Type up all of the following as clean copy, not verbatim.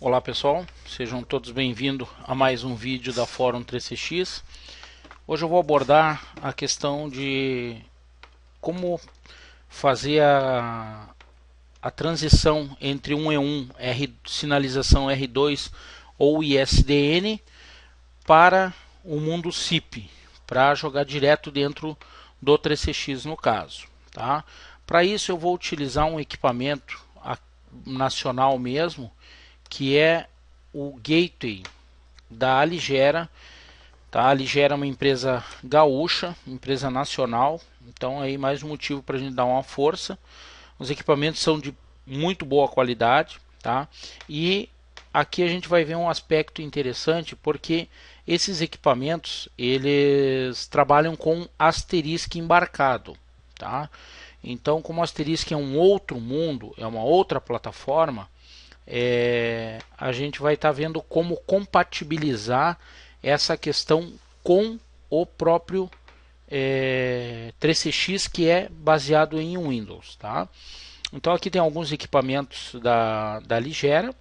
Olá pessoal, sejam todos bem-vindos a mais um vídeo da Fórum 3CX. Hoje eu vou abordar a questão de como fazer a transição entre um E1, sinalização R2 ou ISDN para o mundo SIP, para jogar direto dentro do 3CX no caso. Tá? Para isso eu vou utilizar um equipamento nacional mesmo, que é o Gateway da Aligera. Tá? A Aligera é uma empresa gaúcha, empresa nacional, então aí mais um motivo para a gente dar uma força. Os equipamentos são de muito boa qualidade, tá? E aqui a gente vai ver um aspecto interessante, porque esses equipamentos eles trabalham com Asterisk embarcado, tá? Então, como o Asterisk é um outro mundo, é uma outra plataforma, a gente vai estar vendo como compatibilizar essa questão com o próprio 3CX, que é baseado em Windows, tá? Então aqui tem alguns equipamentos da Ligera,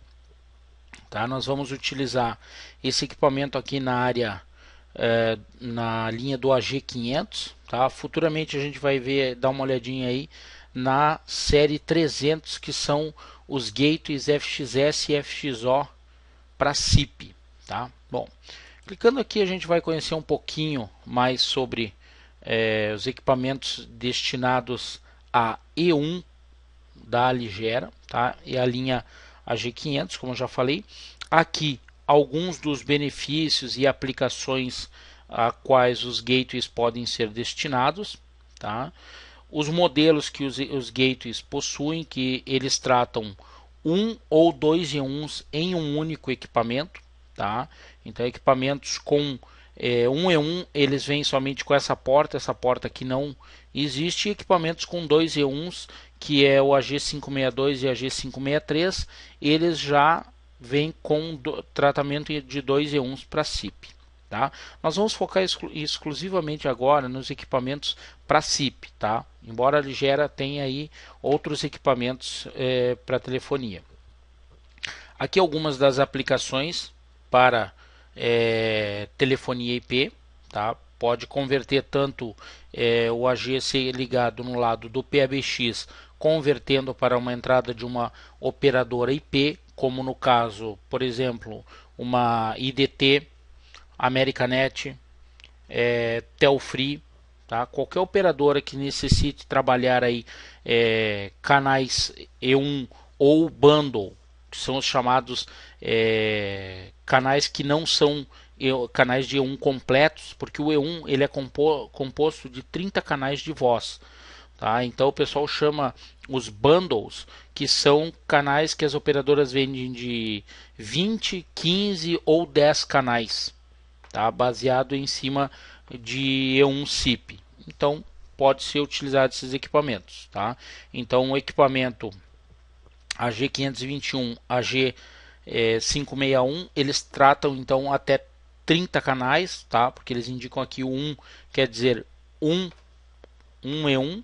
tá? Nós vamos utilizar esse equipamento aqui na área na linha do AG500, tá? Futuramente a gente vai ver, dar uma olhadinha aí na série 300, que são os gateways FXS e FXO para SIP, tá? Bom, clicando aqui a gente vai conhecer um pouquinho mais sobre os equipamentos destinados a E1 da Aligera, tá? E a linha AG500, como eu já falei. Aqui alguns dos benefícios e aplicações a quais os gateways podem ser destinados, tá? Os modelos que os gateways possuem, que eles tratam um ou dois E1s em um único equipamento, tá? Então equipamentos com um E1, eles vêm somente com essa porta aqui não existe. E equipamentos com dois E1s, que é o AG562 e AG563, eles já vêm com tratamento de dois E1s para SIP. Tá? Nós vamos focar exclusivamente agora nos equipamentos para SIP, tá? Embora a Ligera tenha aí outros equipamentos para telefonia. Aqui algumas das aplicações para telefonia IP, tá? Pode converter tanto o AGC ligado no lado do PABX, convertendo para uma entrada de uma operadora IP, como no caso, por exemplo, uma IDT, Americanet, Telfree, tá? Qualquer operadora que necessite trabalhar aí canais E1 ou bundle, que são os chamados canais que não são canais de E1 completos, porque o E1 ele é composto de 30 canais de voz. Tá? Então o pessoal chama os bundles, que são canais que as operadoras vendem de 20, 15 ou 10 canais, tá? Baseado em cima de E1 SIP. Então pode ser utilizado esses equipamentos. Tá? Então o equipamento AG521, AG561, eles tratam então até 30 canais, tá? Porque eles indicam aqui o 1, quer dizer um E1.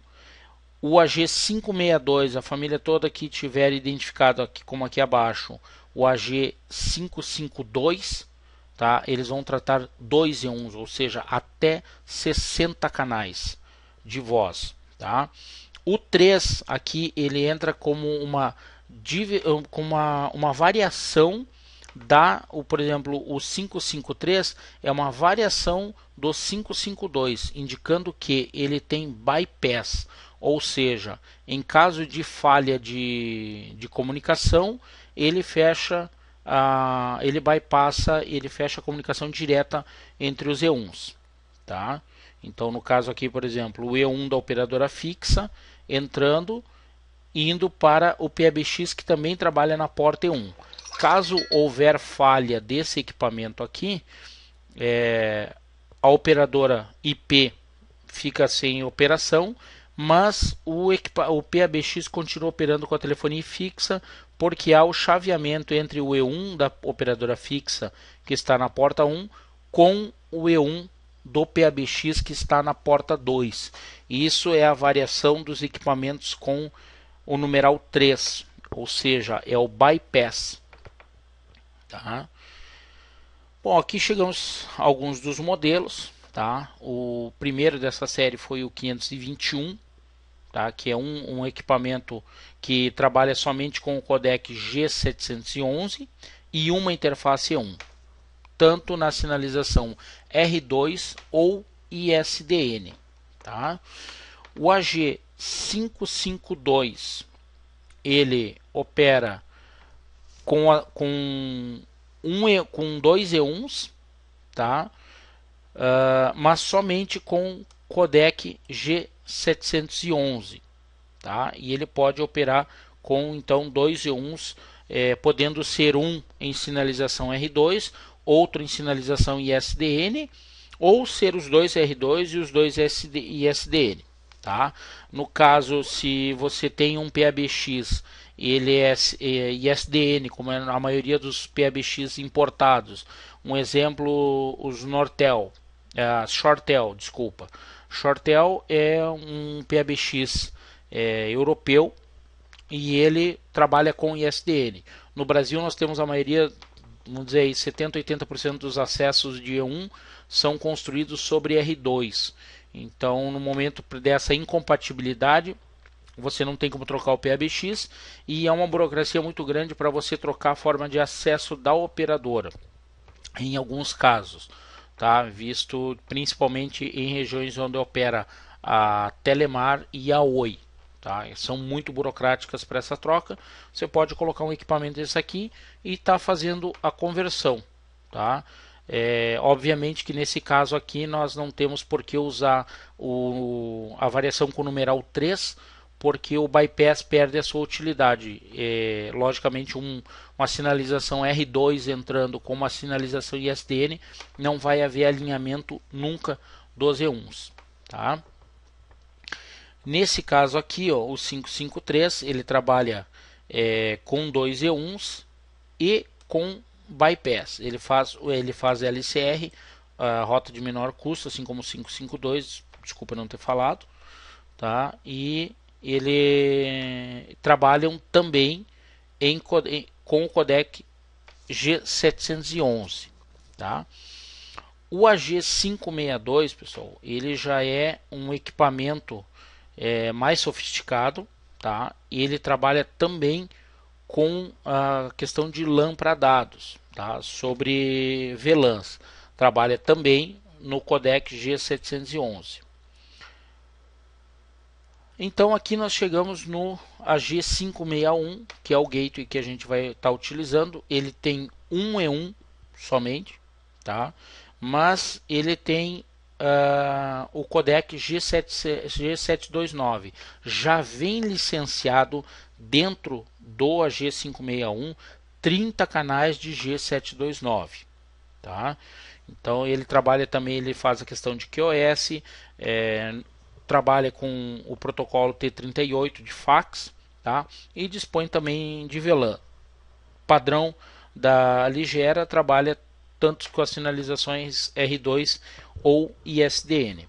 O AG562, a família toda que tiver identificado aqui como aqui abaixo, o AG552, tá? Eles vão tratar 2 E1s, ou seja, até 60 canais de voz, tá? O 3 aqui ele entra como uma variação por exemplo, o 553 é uma variação do 552, indicando que ele tem bypass, ou seja, em caso de falha de comunicação, ele fecha, ele bypassa, ele fecha a comunicação direta entre os E1s, tá? Então, no caso aqui, por exemplo, o E1 da operadora fixa entrando, indo para o PABX, que também trabalha na porta E1. Caso houver falha desse equipamento aqui, a operadora IP fica sem operação, mas o PABX continua operando com a telefonia fixa, porque há o chaveamento entre o E1 da operadora fixa, que está na porta 1, com o E1 do PABX, que está na porta 2. Isso é a variação dos equipamentos com o numeral 3, ou seja, é o bypass. Tá? Bom, aqui chegamos a alguns dos modelos. Tá? O primeiro dessa série foi o 521, tá? Que é um equipamento que trabalha somente com o codec G711 e uma interface E1, tanto na sinalização R2 ou ISDN. Tá? O AG552 ele opera com dois E1s, tá? Mas somente com codec G711, tá? E ele pode operar com então dois E1s, podendo ser um em sinalização R2, outro em sinalização ISDN, ou ser os dois R2 e os dois ISDN. Tá? No caso, se você tem um PABX e ele é ISDN, como é a maioria dos PABX importados, um exemplo, os Nortel, Shortel, desculpa. Shortel é um PABX europeu e ele trabalha com ISDN. No Brasil nós temos a maioria, vamos dizer aí, 70, 80% dos acessos de E1 são construídos sobre R2. Então, no momento dessa incompatibilidade, você não tem como trocar o PABX e é uma burocracia muito grande para você trocar a forma de acesso da operadora, em alguns casos, tá? Visto principalmente em regiões onde opera a Telemar e a Oi. Tá? São muito burocráticas para essa troca. Você pode colocar um equipamento desse aqui e está fazendo a conversão. Tá? Obviamente que nesse caso aqui nós não temos por que usar a variação com o numeral 3, porque o bypass perde a sua utilidade. Logicamente uma sinalização R2 entrando com uma sinalização ISDN, não vai haver alinhamento nunca dos E1s. Tá? Nesse caso aqui, ó, o 553, ele trabalha com dois E1s e com bypass. Ele faz LCR, a rota de menor custo, assim como o 552, desculpa não ter falado, tá? E ele trabalham também com o codec G711, tá? O AG562, pessoal, ele já é um equipamento mais sofisticado, tá? E ele trabalha também com a questão de LAN para dados, tá? Sobre VLANs. Trabalha também no codec G711. Então aqui nós chegamos no AG561, que é o gateway que a gente vai estar utilizando. Ele tem um E1 somente, tá? Mas ele tem o codec G729. Já vem licenciado dentro do AG561 30 canais de G729. Tá? Então ele trabalha também, ele faz a questão de QoS, trabalha com o protocolo T38 de fax, tá? E dispõe também de VLAN. Padrão da Ligera trabalha tanto com as sinalizações R2 ou ISDN.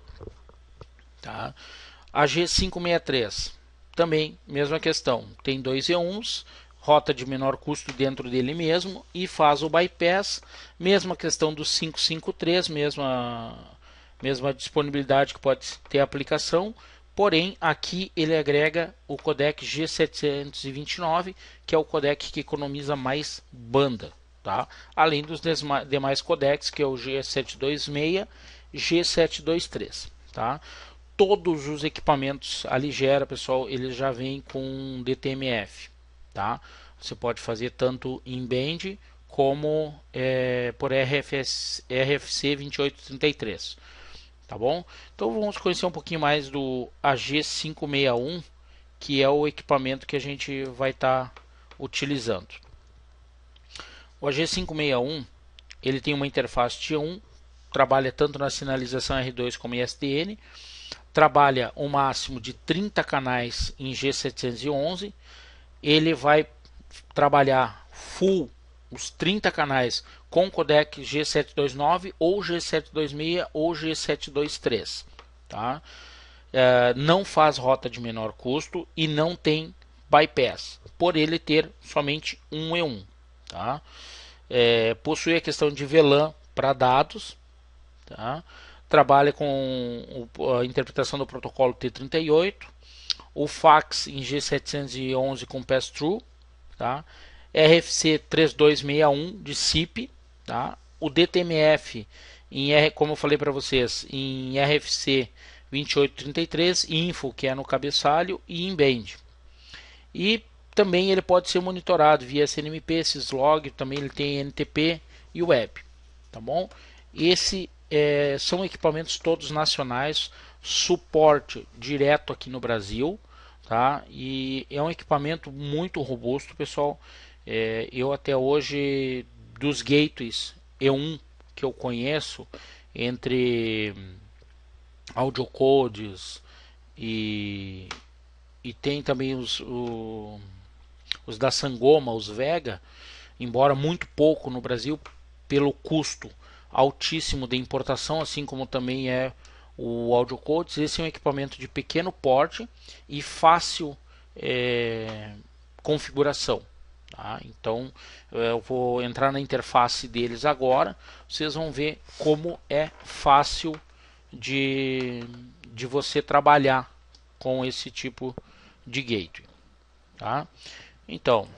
Tá? A G563 também, mesma questão, tem dois E1s, rota de menor custo dentro dele mesmo e faz o bypass, mesma questão do 553, mesma disponibilidade que pode ter aplicação, porém aqui ele agrega o codec G729, que é o codec que economiza mais banda, tá? Além dos demais codecs, que é o G726, G723, tá? Todos os equipamentos a Ligera, pessoal, eles já vêm com DTMF, tá? Você pode fazer tanto em band como por RFC 2833. Tá bom? Então vamos conhecer um pouquinho mais do AG561, que é o equipamento que a gente vai estar utilizando. O AG561 ele tem uma interface T1, trabalha tanto na sinalização R2 como ISDN, trabalha um máximo de 30 canais em G711, ele vai trabalhar full os 30 canais com codec G729 ou G726 ou G723, tá? Não faz rota de menor custo e não tem bypass, por ele ter somente um E1, tá? possui a questão de VLAN para dados, tá? Trabalha com a interpretação do protocolo T38, o fax em G711 com pass-through, tá? RFC 3261 de SIP, tá? O DTMF como eu falei para vocês, em RFC 2833, Info, que é no cabeçalho, e em Band. E também ele pode ser monitorado via SNMP, syslog, também ele tem NTP e web, tá bom? São equipamentos todos nacionais, suporte direto aqui no Brasil, tá? E é um equipamento muito robusto, pessoal. Eu até hoje, dos gateways E1 que eu conheço, entre audiocodes e tem também os da Sangoma, os Vega, embora muito pouco no Brasil, pelo custo altíssimo de importação, assim como também é o audiocodes. Esse é um equipamento de pequeno porte e fácil configuração. Tá? Então eu vou entrar na interface deles agora. Vocês vão ver como é fácil de você trabalhar com esse tipo de gateway. Tá? Então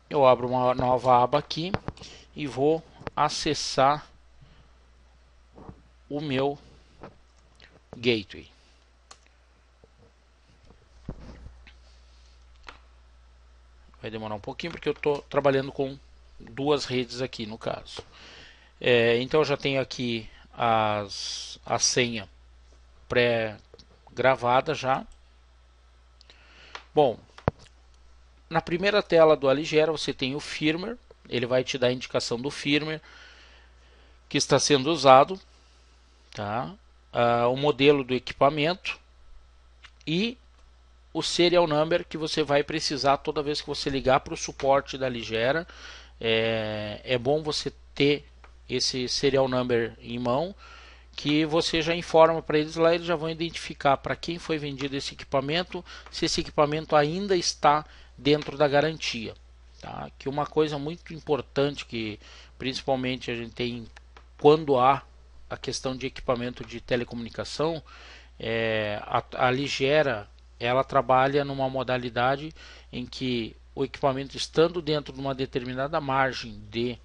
eu abro uma nova aba aqui e vou acessar o meu gateway. Vai demorar um pouquinho porque eu estou trabalhando com duas redes aqui no caso. Então eu já tenho aqui a senha pré-gravada já. Bom, na primeira tela do Aligera você tem o firmware. Ele vai te dar a indicação do firmware que está sendo usado, tá? O modelo do equipamento e o serial number que você vai precisar toda vez que você ligar para o suporte da Aligera. É bom você ter esse serial number em mão, que você já informa para eles lá, eles já vão identificar para quem foi vendido esse equipamento, se esse equipamento ainda está dentro da garantia. Tá? Que uma coisa muito importante que principalmente a gente tem quando há a questão de equipamento de telecomunicação, a Aligera ela trabalha numa modalidade em que o equipamento estando dentro de uma determinada margem de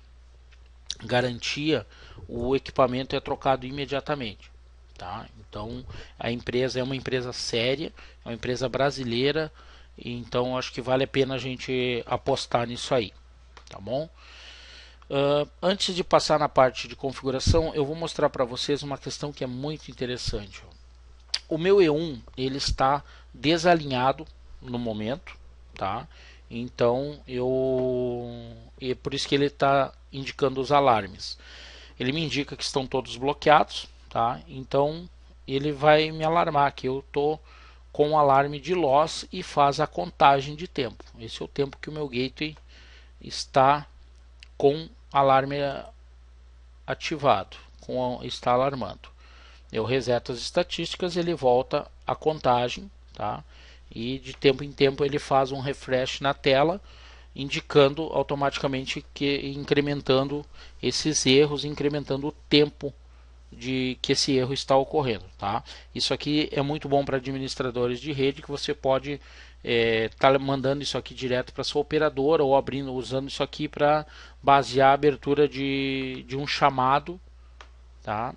garantia, o equipamento é trocado imediatamente. Tá? Então a empresa é uma empresa séria, é uma empresa brasileira, então acho que vale a pena a gente apostar nisso aí. Tá bom? Antes de passar na parte de configuração, eu vou mostrar para vocês uma questão que é muito interessante. O meu E1 ele está desalinhado no momento, tá? Então é por isso que ele está indicando os alarmes. Ele me indica que estão todos bloqueados, tá? Então ele vai me alarmar que eu estou com o alarme de loss e faz a contagem de tempo. Esse é o tempo que o meu gateway está com alarme ativado, está alarmando. Eu reseto as estatísticas, ele volta a contagem, tá? E de tempo em tempo ele faz um refresh na tela, indicando automaticamente que incrementando esses erros, incrementando o tempo de que esse erro está ocorrendo, tá? Isso aqui é muito bom para administradores de rede, que você pode estar mandando isso aqui direto para sua operadora ou usando isso aqui para basear a abertura de um chamado, tá?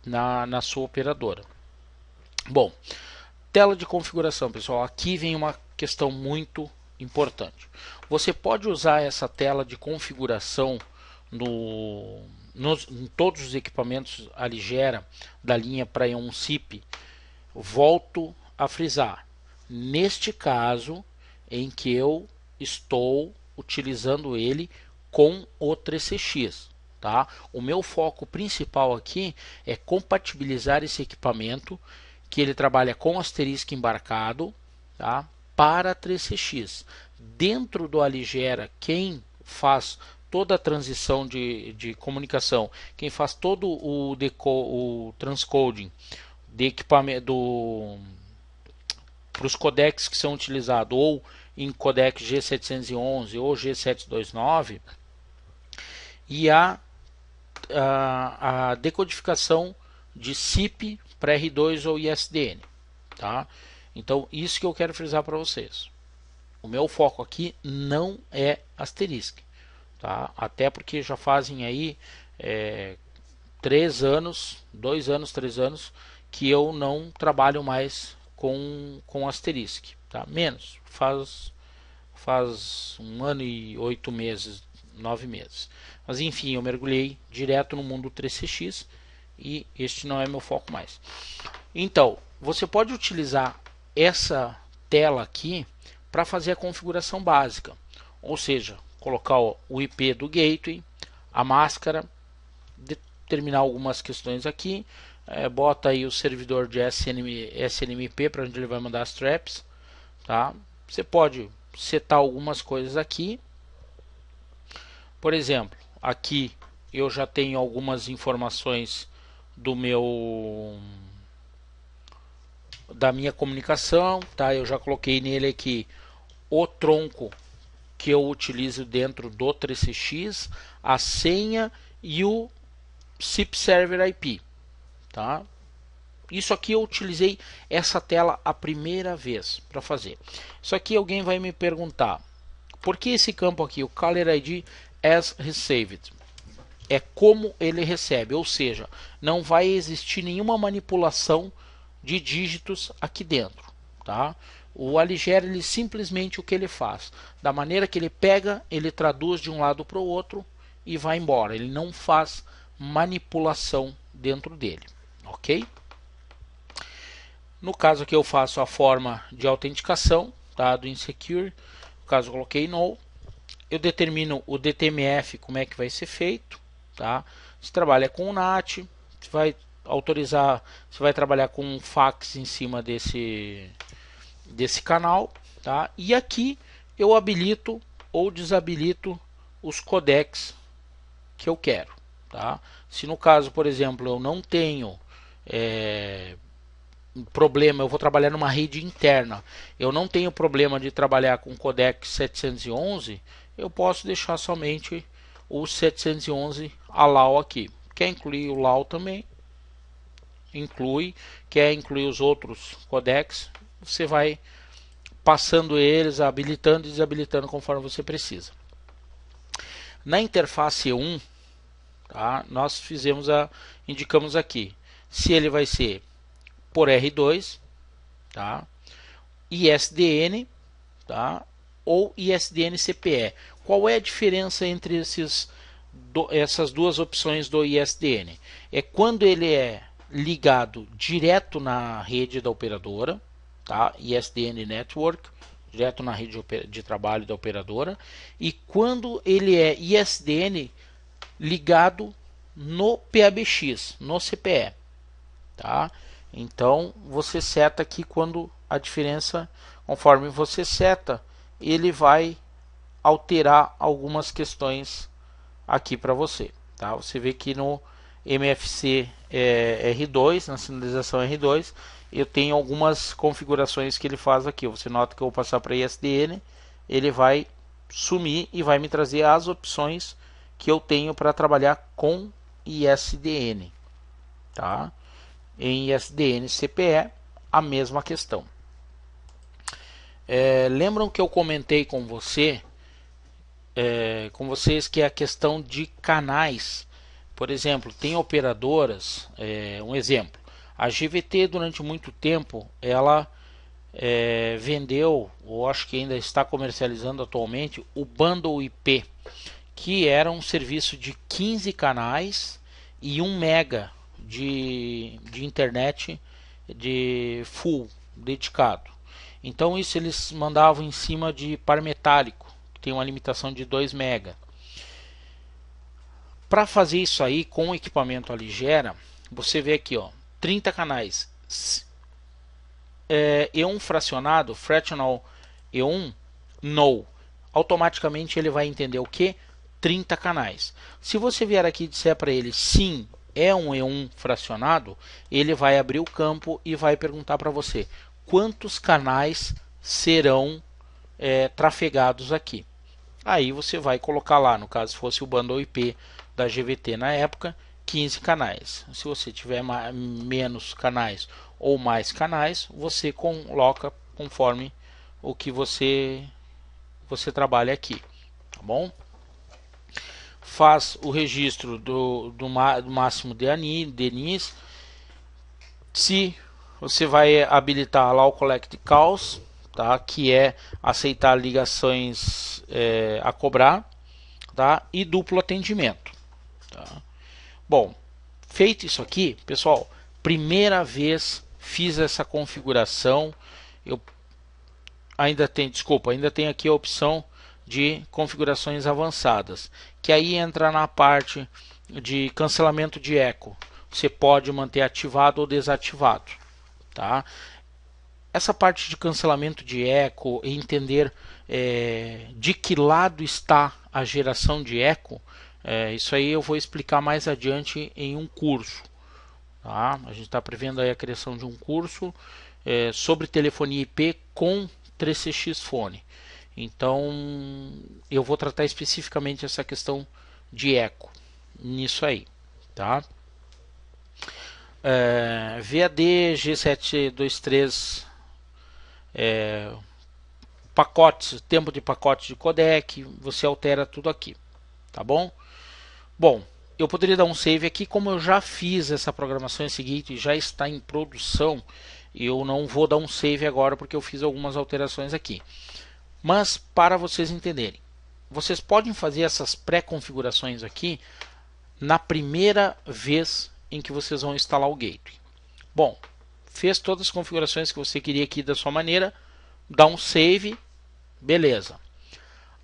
Na sua operadora. Bom, tela de configuração, pessoal. Aqui vem uma questão muito importante. Você pode usar essa tela de configuração em todos os equipamentos Aligera da linha para E1 SIP. Volto a frisar. Neste caso em que eu estou utilizando ele com o 3CX. Tá? O meu foco principal aqui é compatibilizar esse equipamento, que ele trabalha com asterisco embarcado, tá? Para 3CX. Dentro do Aligera, quem faz toda a transição de comunicação, quem faz todo o transcoding de equipamento para os codecs que são utilizados, ou em codec G711 ou G729, e a decodificação de SIP para R2 ou ISDN, tá? Então isso que eu quero frisar para vocês. O meu foco aqui não é Asterisk, tá? Até porque já fazem aí 3 anos, 2 anos, 3 anos que eu não trabalho mais com Asterisk, tá? Menos, faz 1 ano e 8 meses, 9 meses. Mas enfim, eu mergulhei direto no mundo 3CX e este não é meu foco mais. Então, você pode utilizar essa tela aqui para fazer a configuração básica, ou seja, colocar o IP do gateway, a máscara, determinar algumas questões aqui, bota aí o servidor de SNMP para onde ele vai mandar as traps, tá? Você pode setar algumas coisas aqui, por exemplo, aqui eu já tenho algumas informações da minha comunicação, tá? Eu já coloquei nele aqui o tronco que eu utilizo dentro do 3CX, a senha e o SIP Server IP, tá? Isso aqui eu utilizei essa tela a primeira vez para fazer. Isso aqui alguém vai me perguntar, por que esse campo aqui, o Caller ID as Received? É como ele recebe, ou seja, não vai existir nenhuma manipulação de dígitos aqui dentro, tá? O Aligera, ele simplesmente o que ele faz, da maneira que ele pega, ele traduz de um lado para o outro e vai embora. Ele não faz manipulação dentro dele, ok? No caso aqui eu faço a forma de autenticação, tá, do Insecure. No caso eu coloquei no, eu determino o DTMF, como é que vai ser feito, tá? Se trabalha com o NAT, você vai autorizar, você vai trabalhar com um fax em cima desse canal, tá? E aqui eu habilito ou desabilito os codecs que eu quero, tá? Se no caso, por exemplo, eu não tenho problema, eu vou trabalhar numa rede interna, eu não tenho problema de trabalhar com codec 711, eu posso deixar somente o 711 allow aqui. Quer incluir o allow também, inclui. Quer incluir os outros codecs, você vai passando eles, habilitando e desabilitando conforme você precisa. Na interface E1, tá, nós indicamos aqui se ele vai ser por R2, tá, ISDN, tá, ou ISDN CPE. Qual é a diferença entre essas duas opções do ISDN? É quando ele é ligado direto na rede da operadora, tá? ISDN Network, direto na rede de trabalho da operadora, e quando ele é ISDN ligado no PABX, no CPE, tá? Então você seta aqui quando a diferença, conforme você seta, ele vai alterar algumas questões aqui para você, tá? Você vê que no MFC R2, na sinalização R2, eu tenho algumas configurações que ele faz aqui. Você nota que eu vou passar para ISDN, ele vai sumir e vai me trazer as opções que eu tenho para trabalhar com ISDN, tá? Em ISDN CPE, a mesma questão. Lembram que eu comentei com vocês que é a questão de canais. Por exemplo, tem operadoras, um exemplo, a GVT durante muito tempo ela vendeu, ou acho que ainda está comercializando atualmente, o Bundle IP, que era um serviço de 15 canais e 1 mega de internet de full dedicado. Então isso eles mandavam em cima de par metálico, que tem uma limitação de 2 mega. Para fazer isso aí com o equipamento Aligera, você vê aqui, ó, 30 canais. E1 fracionado, fractional E1, no. Automaticamente ele vai entender o que? 30 canais. Se você vier aqui e disser para ele sim, é um E1 fracionado, ele vai abrir o campo e vai perguntar para você quantos canais serão trafegados aqui. aí você vai colocar lá, no caso fosse o bundle IP da GVT na época, 15 canais. Se você tiver menos canais ou mais canais, você coloca conforme o que você trabalha aqui, tá bom? Faz o registro do máximo de ANIS. Se você vai habilitar lá o Collect Calls, tá? Que é aceitar ligações a cobrar, tá? E duplo atendimento, tá? Bom, feito isso aqui, pessoal, primeira vez fiz essa configuração. Eu ainda tem aqui a opção de configurações avançadas, que aí entra na parte de cancelamento de eco. Você pode manter ativado ou desativado, tá? Essa parte de cancelamento de eco e entender de que lado está a geração de eco, isso aí eu vou explicar mais adiante em um curso, tá? A gente está prevendo aí a criação de um curso sobre telefonia IP com 3CX Phone. Então eu vou tratar especificamente essa questão de eco nisso aí, tá? VAD G723 pacotes, tempo de pacote de codec, você altera tudo aqui, tá bom? Bom, eu poderia dar um save aqui, como eu já fiz essa programação seguinte e já está em produção, eu não vou dar um save agora porque eu fiz algumas alterações aqui. Mas para vocês entenderem, vocês podem fazer essas pré-configurações aqui na primeira vez em que vocês vão instalar o gateway. Bom, fez todas as configurações que você queria aqui da sua maneira, dá um save, beleza.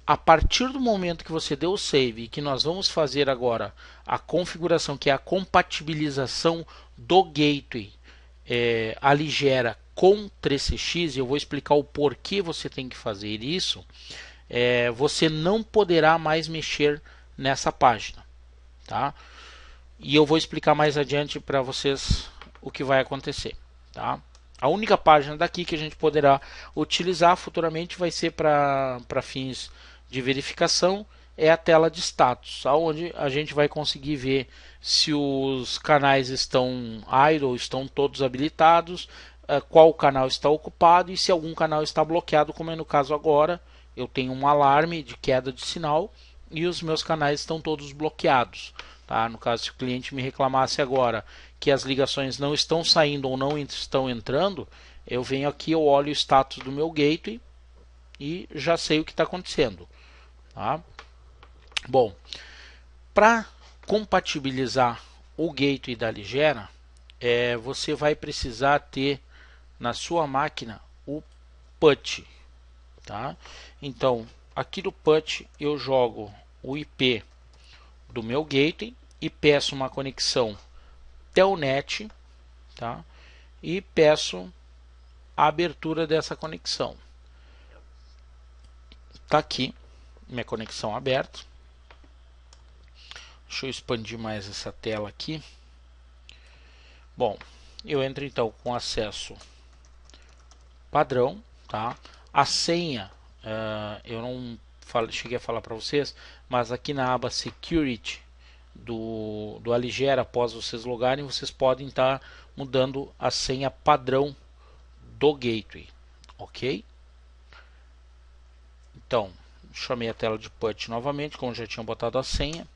A partir do momento que você deu o save e que nós vamos fazer agora a configuração, que é a compatibilização do gateway Aligera com 3CX, eu vou explicar o porquê você tem que fazer isso, você não poderá mais mexer nessa página, tá? E eu vou explicar mais adiante para vocês o que vai acontecer, tá? A única página daqui que a gente poderá utilizar futuramente vai ser para fins de verificação, é a tela de status, onde a gente vai conseguir ver se os canais estão idle, estão todos habilitados, qual canal está ocupado e se algum canal está bloqueado, como é no caso agora. Eu tenho um alarme de queda de sinal e os meus canais estão todos bloqueados. Tá? No caso, se o cliente me reclamasse agora que as ligações não estão saindo ou não estão entrando, eu venho aqui, eu olho o status do meu gateway e já sei o que está acontecendo. Tá? Bom, para compatibilizar o gateway da Aligera, você vai precisar ter na sua máquina o PUT. Tá? Então, aqui do PUT eu jogo o IP do meu gateway e peço uma conexão Telnet, tá? E peço a abertura dessa conexão. Tá aqui minha conexão aberta. Deixa eu expandir mais essa tela aqui. Bom, eu entro então com acesso padrão, tá? A senha eu não cheguei a falar para vocês, mas aqui na aba Security do Aligera, após vocês logarem, vocês podem estar mudando a senha padrão do gateway, ok? Então, chamei a tela de PUT novamente, como já tinha botado a senha,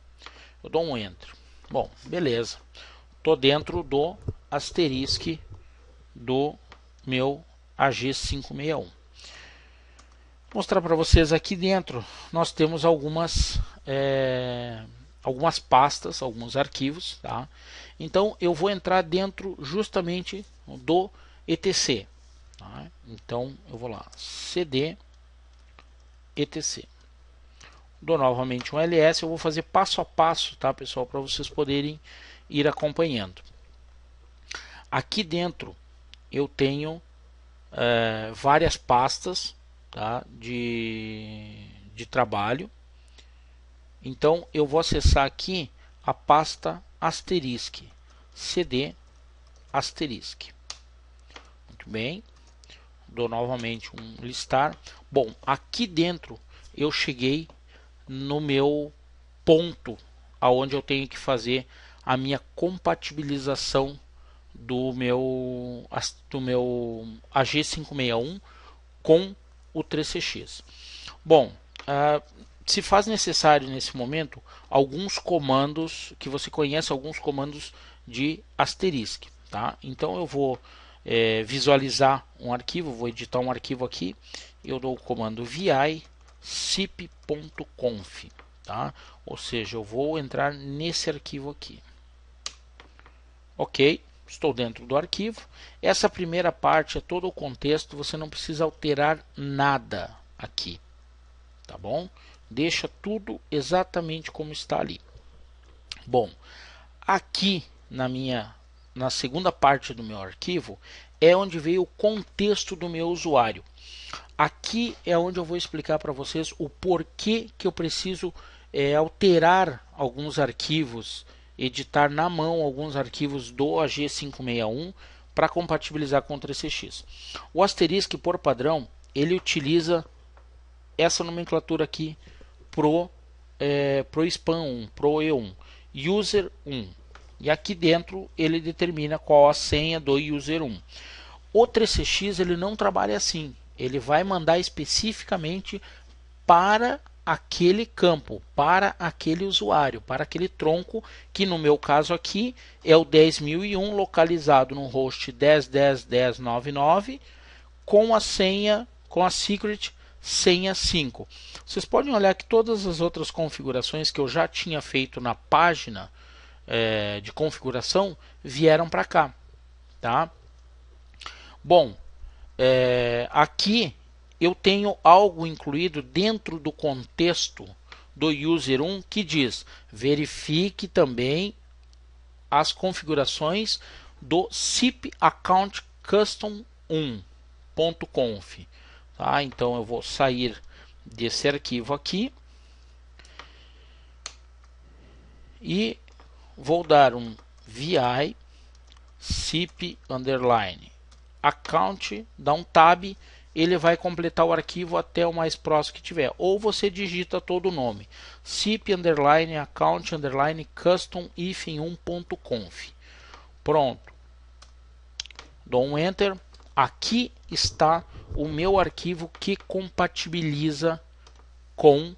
eu dou um Enter. Bom, beleza, estou dentro do asterisco do meu AG561. Vou mostrar para vocês aqui dentro, nós temos algumas pastas, alguns arquivos, tá? Então eu vou entrar dentro justamente do etc, tá? Então eu vou lá, cd etc, dou novamente um ls, eu vou fazer passo a passo, tá, pessoal, para vocês poderem ir acompanhando. Aqui dentro eu tenho várias pastas, tá, de trabalho. Então eu vou acessar aqui a pasta asterisk, cd asterisk. Muito bem, dou novamente um listar. Bom, aqui dentro eu cheguei no meu ponto aonde eu tenho que fazer a minha compatibilização do meu AG561 com o 3CX. Bom, se faz necessário nesse momento alguns comandos que você conhece, alguns comandos de asterisk, tá? Então eu vou visualizar um arquivo, vou editar um arquivo aqui, eu dou o comando vi sip.conf, tá? Ou seja, eu vou entrar nesse arquivo aqui. Ok, estou dentro do arquivo. Essa primeira parte é todo o contexto, você não precisa alterar nada aqui, tá bom? Deixa tudo exatamente como está ali. Bom, aqui na segunda parte do meu arquivo é onde veio o contexto do meu usuário. Aqui é onde eu vou explicar para vocês o porquê que eu preciso alterar alguns arquivos, editar na mão alguns arquivos do AG561 para compatibilizar com o 3CX. O asterisk, por padrão, ele utiliza essa nomenclatura aqui pro SPAN1, pro E1, user 1. E aqui dentro ele determina qual a senha do user 1. O 3CX ele não trabalha assim. Ele vai mandar especificamente para aquele campo, para aquele usuário, para aquele tronco, que no meu caso aqui é o 10.001 localizado no host 10.10.10.99 com a senha, com a secret senha 5. Vocês podem olhar que todas as outras configurações que eu já tinha feito na página de configuração vieram para cá, tá? Bom, aqui eu tenho algo incluído dentro do contexto do user 1 que diz: verifique também as configurações do SIP account custom 1.conf. Tá? Então eu vou sair desse arquivo aqui e vou dar um vi SIP underline account, dá um tab, ele vai completar o arquivo até o mais próximo que tiver, ou você digita todo o nome, SIP underline account underline custom -1.conf. Pronto, dou um enter. Aqui está o meu arquivo que compatibiliza com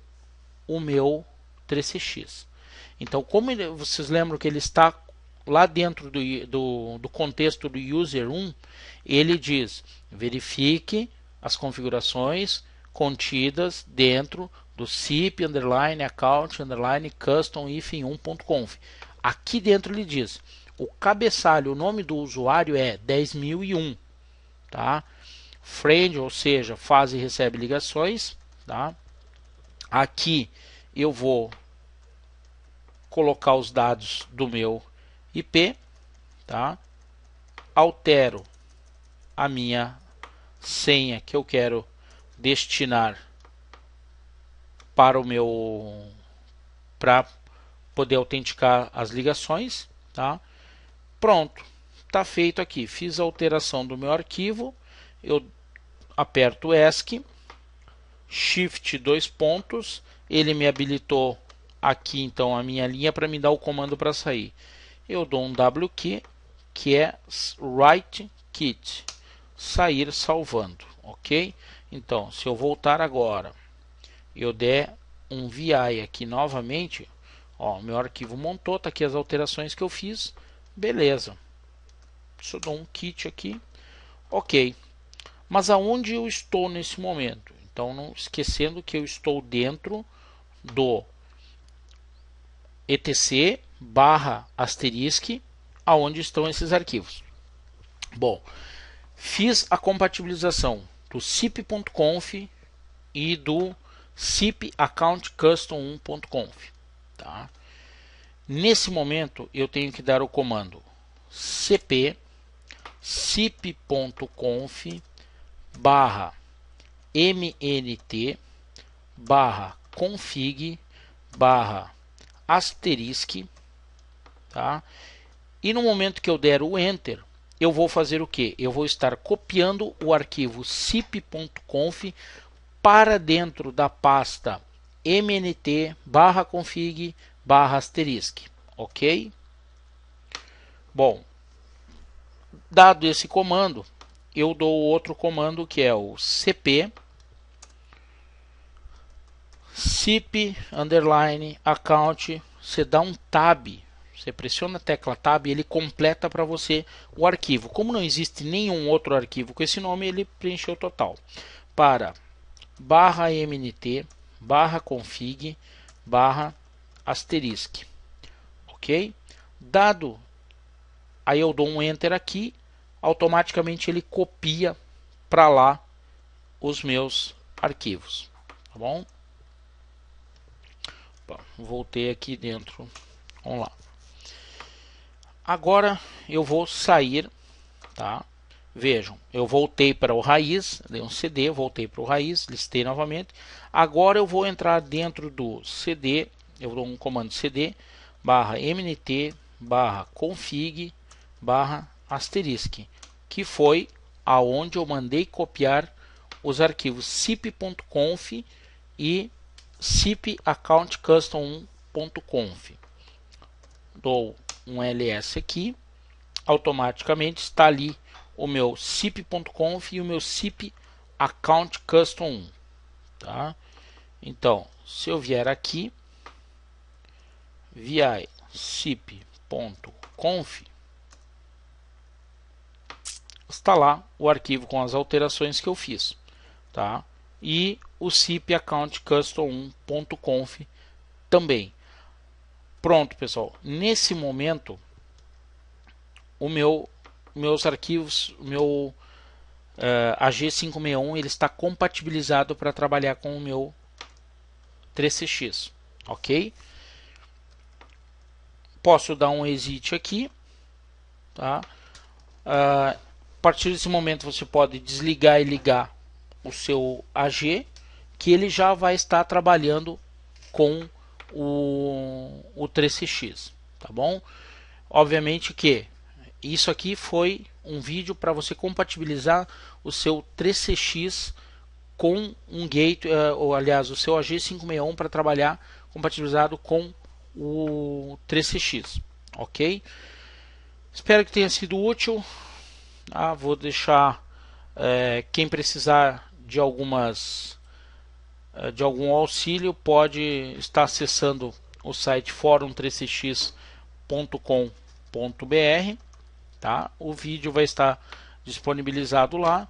o meu 3CX. Então, como vocês lembram que ele está lá dentro do contexto do user 1, ele diz: verifique as configurações contidas dentro do SIP underline account underline custom -1.conf. Aqui dentro ele diz: o cabeçalho, o nome do usuário é 10.001, tá? Friend, ou seja, faz e recebe ligações, tá? Aqui eu vou colocar os dados do meu IP, tá? Altero a minha senha que eu quero destinar para o meu, para poder autenticar as ligações, tá? Pronto, tá feito aqui. Fiz a alteração do meu arquivo, eu aperto ESC, Shift 2 pontos, ele me habilitou aqui então a minha linha para me dar o comando para sair. Eu dou um WQ, que é Write Quit, sair salvando, ok? Então, se eu voltar agora, eu der um VI aqui novamente, ó, meu arquivo montou, tá aqui as alterações que eu fiz, beleza. Se eu dou um quit aqui, ok. Mas aonde eu estou nesse momento? Então, não esquecendo que eu estou dentro do etc /asterisk, aonde estão esses arquivos. Bom, fiz a compatibilização do sip.conf e do SIP account custom 1.conf, tá? Nesse momento eu tenho que dar o comando cp sip.conf /mnt /config /asterisk, tá? E no momento que eu der o enter, eu vou fazer o que? Eu vou estar copiando o arquivo sip.conf para dentro da pasta mnt/config/asterisk, ok? Bom, dado esse comando, eu dou outro comando que é o cp cip underline account. Você dá um tab, você pressiona a tecla tab e ele completa para você o arquivo. Como não existe nenhum outro arquivo com esse nome, ele preencheu total. Para /mnt/config/asterisk, ok? Dado, aí eu dou um enter aqui, automaticamente ele copia para lá os meus arquivos, tá bom? Bom, voltei aqui dentro, vamos lá. Agora eu vou sair, tá? Vejam, eu voltei para o raiz, dei um CD, voltei para o raiz, listei novamente. Agora eu vou entrar dentro do CD, eu dou um comando cd /mnt/config/asterisk, que foi aonde eu mandei copiar os arquivos cip.conf e cip-account-custom1.conf. Dou um ls aqui, automaticamente está ali o meu cip.conf e o meu cip-account-custom1, tá? Então, se eu vier aqui, vi cip.conf, está lá o arquivo com as alterações que eu fiz, tá? E o cip-account-custom1.conf também. Pronto, pessoal. Nesse momento, meus arquivos, o meu AG561, ele está compatibilizado para trabalhar com o meu 3CX, ok? Posso dar um exit aqui, tá? A partir desse momento você pode desligar e ligar o seu AG, que ele já vai estar trabalhando com o 3CX, tá bom? Obviamente que isso aqui foi um vídeo para você compatibilizar o seu 3CX com um gate, ou aliás, o seu AG561 para trabalhar compatibilizado com o 3CX, ok? Espero que tenha sido útil. Vou deixar quem precisar de algum auxílio pode estar acessando o site forum3cx.com.br, tá? O vídeo vai estar disponibilizado lá,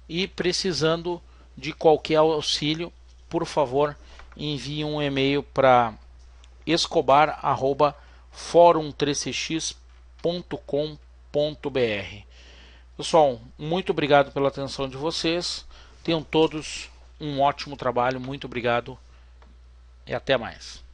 e precisando de qualquer auxílio, por favor, envie um e-mail para escobar@forum3cx.com.br. Pessoal, muito obrigado pela atenção de vocês. Tenham todos um ótimo trabalho. Muito obrigado e até mais.